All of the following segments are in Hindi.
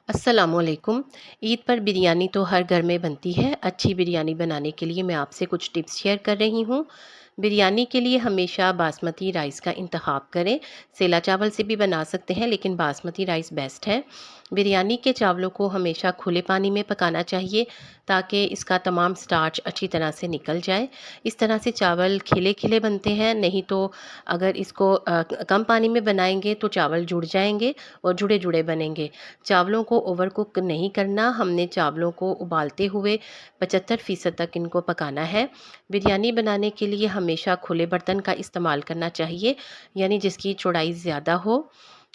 अस्सलामुअलैकुम। ईद पर बिरयानी तो हर घर में बनती है। अच्छी बिरयानी बनाने के लिए मैं आपसे कुछ टिप्स शेयर कर रही हूँ। बिरयानी के लिए हमेशा बासमती राइस का इंतखाब करें। सेला चावल से भी बना सकते हैं लेकिन बासमती राइस बेस्ट है। बिरयानी के चावलों को हमेशा खुले पानी में पकाना चाहिए ताकि इसका तमाम स्टार्च अच्छी तरह से निकल जाए। इस तरह से चावल खिले खिले बनते हैं, नहीं तो अगर इसको कम पानी में बनाएंगे तो चावल जुड़ जाएंगे और जुड़े जुड़े बनेंगे। चावलों को ओवर कुक नहीं करना, हमने चावलों को उबालते हुए 75% तक इनको पकाना है। बिरयानी बनाने के लिए हमेशा खुले बर्तन का इस्तेमाल करना चाहिए, यानी जिसकी चौड़ाई ज़्यादा हो,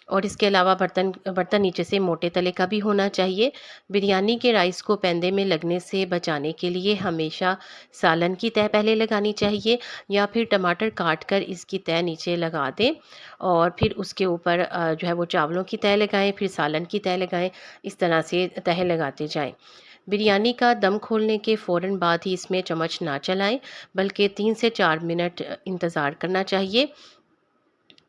और इसके अलावा बर्तन बर्तन नीचे से मोटे तले का भी होना चाहिए। बिरयानी के राइस को पैंदे में लगने से बचाने के लिए हमेशा सालन की तह पहले लगानी चाहिए, या फिर टमाटर काट कर इसकी तह नीचे लगा दें और फिर उसके ऊपर जो है वो चावलों की तह लगाएं, फिर सालन की तह लगाएं। इस तरह से तह लगाते जाएं। बिरयानी का दम खोलने के फ़ौरन बाद ही इसमें चम्मच ना चलाएं, बल्कि 3 से 4 मिनट इंतज़ार करना चाहिए।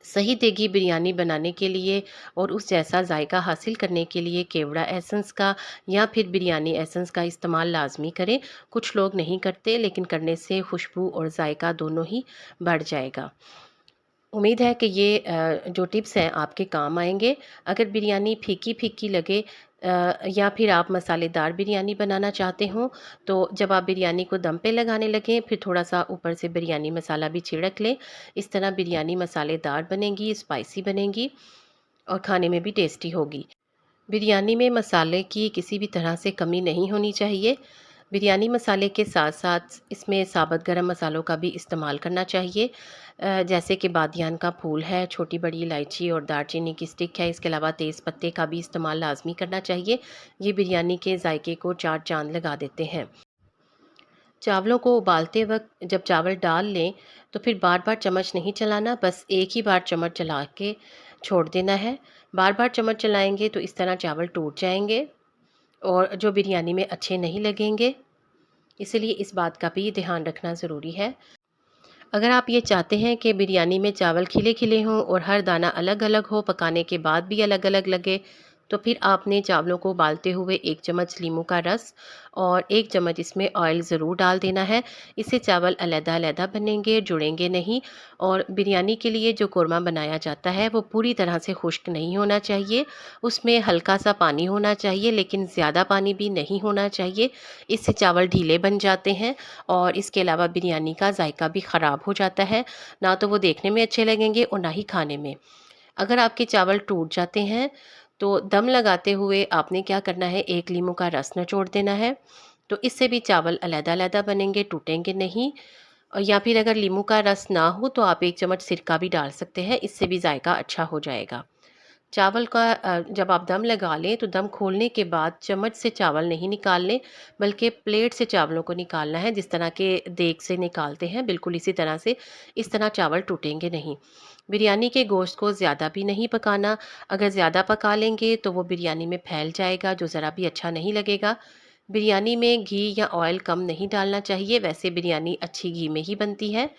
सही देगी बिरयानी बनाने के लिए और उस जैसा जायका हासिल करने के लिए केवड़ा एसेंस का या फिर बिरयानी एसेंस का इस्तेमाल लाजमी करें। कुछ लोग नहीं करते, लेकिन करने से खुशबू और जायका दोनों ही बढ़ जाएगा। उम्मीद है कि ये जो टिप्स हैं आपके काम आएंगे। अगर बिरयानी फीकी फीकी लगे या फिर आप मसालेदार बिरयानी बनाना चाहते हो, तो जब आप बिरयानी को दम पे लगाने लगें फिर थोड़ा सा ऊपर से बिरयानी मसाला भी छिड़क लें। इस तरह बिरयानी मसालेदार बनेगी, स्पाइसी बनेगी और खाने में भी टेस्टी होगी। बिरयानी में मसाले की किसी भी तरह से कमी नहीं होनी चाहिए। बिरयानी मसाले के साथ साथ इसमें साबुत गरम मसालों का भी इस्तेमाल करना चाहिए, जैसे कि बादियान का फूल है, छोटी बड़ी इलायची और दालचीनी की स्टिक है। इसके अलावा तेज़ पत्ते का भी इस्तेमाल लाजमी करना चाहिए। ये बिरयानी के जायके को चार चांद लगा देते हैं। चावलों को उबालते वक्त जब चावल डाल लें तो फिर बार बार चम्मच नहीं चलाना, बस एक ही बार चम्मच चला के छोड़ देना है। बार बार चम्मच चलाएंगे तो इस तरह चावल टूट जाएंगे और जो बिरयानी में अच्छे नहीं लगेंगे। इसलिए इस बात का भी ध्यान रखना ज़रूरी है। अगर आप ये चाहते हैं कि बिरयानी में चावल खिले खिले हों और हर दाना अलग अलग हो, पकाने के बाद भी अलग अलग लगे, तो फिर आपने चावलों को उबालते हुए 1 चम्मच नींबू का रस और 1 चम्मच इसमें ऑयल ज़रूर डाल देना है। इससे चावल अलहदा अलहदा बनेंगे, जुड़ेंगे नहीं। और बिरयानी के लिए जो कोरमा बनाया जाता है वो पूरी तरह से खुश्क नहीं होना चाहिए, उसमें हल्का सा पानी होना चाहिए, लेकिन ज़्यादा पानी भी नहीं होना चाहिए। इससे चावल ढीले बन जाते हैं और इसके अलावा बिरयानी का जायका भी ख़राब हो जाता है। ना तो वो देखने में अच्छे लगेंगे और ना ही खाने में। अगर आपके चावल टूट जाते हैं तो दम लगाते हुए आपने क्या करना है, एक नींबू का रस निचोड़ देना है। तो इससे भी चावल अलग-अलग बनेंगे, टूटेंगे नहीं। और या फिर अगर नींबू का रस ना हो तो आप 1 चम्मच सिरका भी डाल सकते हैं, इससे भी जायका अच्छा हो जाएगा। चावल का जब आप दम लगा लें तो दम खोलने के बाद चम्मच से चावल नहीं निकालने, बल्कि प्लेट से चावलों को निकालना है, जिस तरह के देग से निकालते हैं बिल्कुल इसी तरह से। इस तरह चावल टूटेंगे नहीं। बिरयानी के गोश्त को ज़्यादा भी नहीं पकाना। अगर ज़्यादा पका लेंगे तो वो बिरयानी में फैल जाएगा, जो ज़रा भी अच्छा नहीं लगेगा। बिरयानी में घी या ऑयल कम नहीं डालना चाहिए, वैसे बिरयानी अच्छी घी में ही बनती है।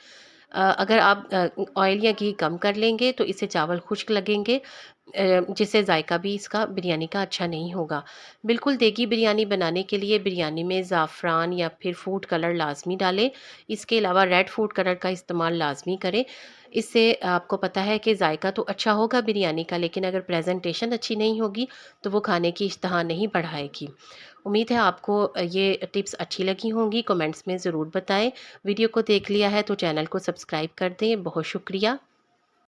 अगर आप ऑयल या घी कम कर लेंगे तो इससे चावल खुश्क लगेंगे, जिससे जायका भी इसका बिरयानी का अच्छा नहीं होगा। बिल्कुल देगी बिरयानी बनाने के लिए बिरयानी में ज़ाफ़रान या फिर फूड कलर लाज़मी डालें। इसके अलावा रेड फूड कलर का इस्तेमाल लाज़मी करें। इससे आपको पता है कि जायका तो अच्छा होगा बिरयानी का, लेकिन अगर प्रेजेंटेशन अच्छी नहीं होगी तो वो खाने की इश्तहा नहीं बढ़ाएगी। उम्मीद है आपको ये टिप्स अच्छी लगी होंगी। कमेंट्स में ज़रूर बताएं। वीडियो को देख लिया है तो चैनल को सब्सक्राइब कर दें। बहुत शुक्रिया।